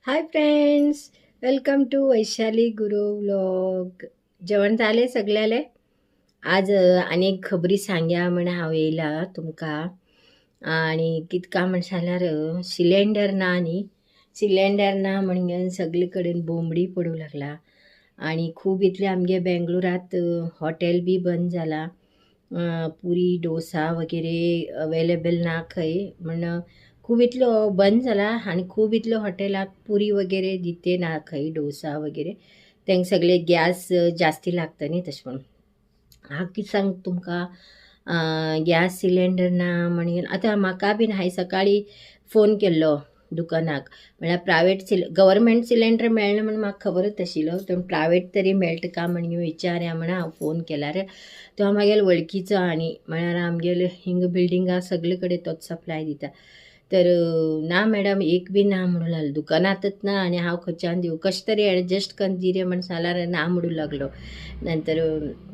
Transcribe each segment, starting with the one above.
High friends, welcome to Vaishali Guru vlog. जेवण झाले सगळ्याले. आज अनेक खबरी सांग्या म्हण हांव येयला तुमका. आणि कितका म्हणशाल्यार सिलेंडर ना न्ही, सिलेंडर ना म्हणून सगळे कडेन बोंबडी पडू लागला. आणि खूब इतले आमगे बेंगलोरात हॉटेल बी बंद जाला. पुरी डोसा वगैरे अवेलेबल ना खंय म्हण खूब इतलो बंद जाला. आणि खूब इतलो हॉटेलाक पुरी वगैरे दिते ना खंय डोसा वगैरे. तेंक सगळे गॅस जास्ती लागता न्ही तशें म्हणून. हांव कितें सांग तुमकां, गॅस सिलेंडर ना म्हणून आतां म्हाका बीन हांवें सकाळी फोन केल्लो दुकानाक. म्हळ्यार प्रायवेट गव्हर्मेंट सिलेंडर मेळना म्हणून म्हाका खबरच आशिल्लो. पूण प्रायवेट तरी मेळटा का म्हणून विचारया म्हणून हांव फोन केल्यार तो म्हागेलो वळखीचो. आनी म्हळ्यार आमगेले हिंग बिल्डिंगाक सगळे कडेन तोच सप्लाय दिता. तर ना मॅडम एक बी ना म्हणूं लागलो. दुकानांतच ना आनी हांव खंयच्यान दिवं, कशें तरी एडजस्ट करून दी रे म्हण सांगल्यार ना म्हणूं लागलो. नंतर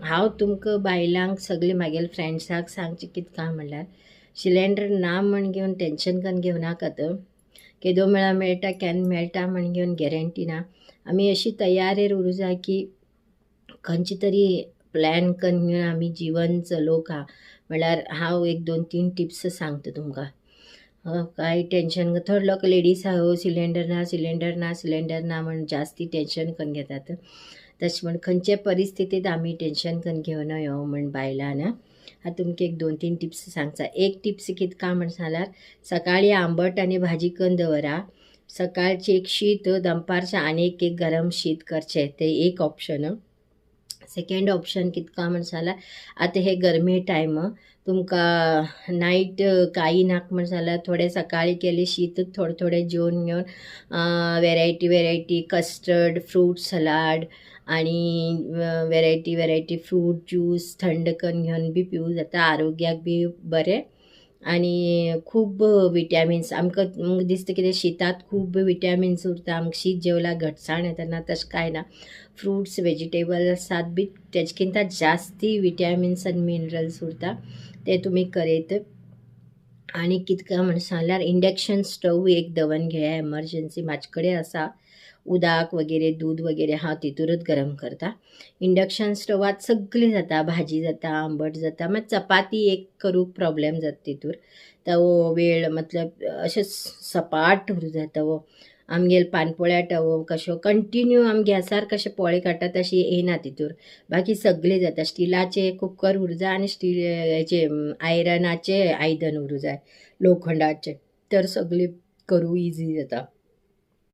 हांव तुमकां बायलांक सगळे म्हागेल्या फ्रेंड्साक सांगचें कितें काय म्हणल्यार, सिलेंडर ना म्हण घेवन टेंशन करून घेवं नाकात. केदो मेळा मेळटा केन्ना मेळटा म्हण घेवन गॅरंटी ना. आमी अशी तयारेर उरूं जाय की खंयची तरी प्लॅन करून घेवन आमी जिवन चलोवंक हा. म्हळ्यार हांव एक 2-3 टिप्स सांगता तुमकां. काही टेंशन थोडे लोक लेडीज आहा सिलेंडर ना सिलेंडर ना सिलेंडर ना म्हण जास्ती टेंशन करून घेतात. तशें म्हण खंयचे परिस्थितीत आमी टेंशन करून घेवं नयो म्हण बायलान. हांव तुमकां एक 2-3 टिप्स सांगता. एक टिप्स कितें काय म्हण सांगल्यार, सकाळी आंबट आनी भाजी करून दवरा. सकाळचे एक शीत, दनपारचे आनी एक गरम शीत करचें, ते एक ऑप्शन. सेकंड ऑप्शन कितें काय म्हण सांगल्यार, आतां हे गरमे टायम तुमकां नायट काही नाका म्हण सांगल्यार थोडे सकाळी केले शीतच थोडे थोडे जेवन घेवन वेरायटी कस्टर्ड, फ्रूट सलाड आणि वेरायटी फ्रूट ज्यूस थंड करून घेवन बी पिवूं जाता. आरोग्याक बी बरें. आणि खूब विटॅमिन्स आमकां दिसता कितें शीतांत खूब विटॅमिन्स उरता. आमकां शीत जेवल्यार घटसाण येता ना, तशें कांय ना. फ्रुट्स वेजिटेबल आसात बी तेजे किंता जास्ती विटॅमिन्स आनी मिनरल्स उरता. ते तुमी करयत. आणि कितें काय म्हण सांगल्यार इंडक्शन स्टव एक दवन घेया एमर्जन्सी. म्हाजे कडेन आसा. उदक वगैरे दूध वगैरे हांव तितूरच गरम करता. इंडक्शन स्टवात सगळी जाता, भाजी जाता, आंबट जाता. मात चपाती एक करूंक प्रॉब्लेम जाता तितूर. तवो वेळ मतलब अशें सपाट उरूं जाय तवो. आमगेल पानपोळ्या टवो कशो कंटिन्यू आमी गॅसार कशें पोळे काडटा तशी येयना तितूर. बाकी सगळे जाता. स्टिलाचे कुकर उरूं जाय आनी स्टील हेचे आयरनाचे आयदन उरूं जाय, लोखंडाचे. तर सगळे करूं इजी जाता.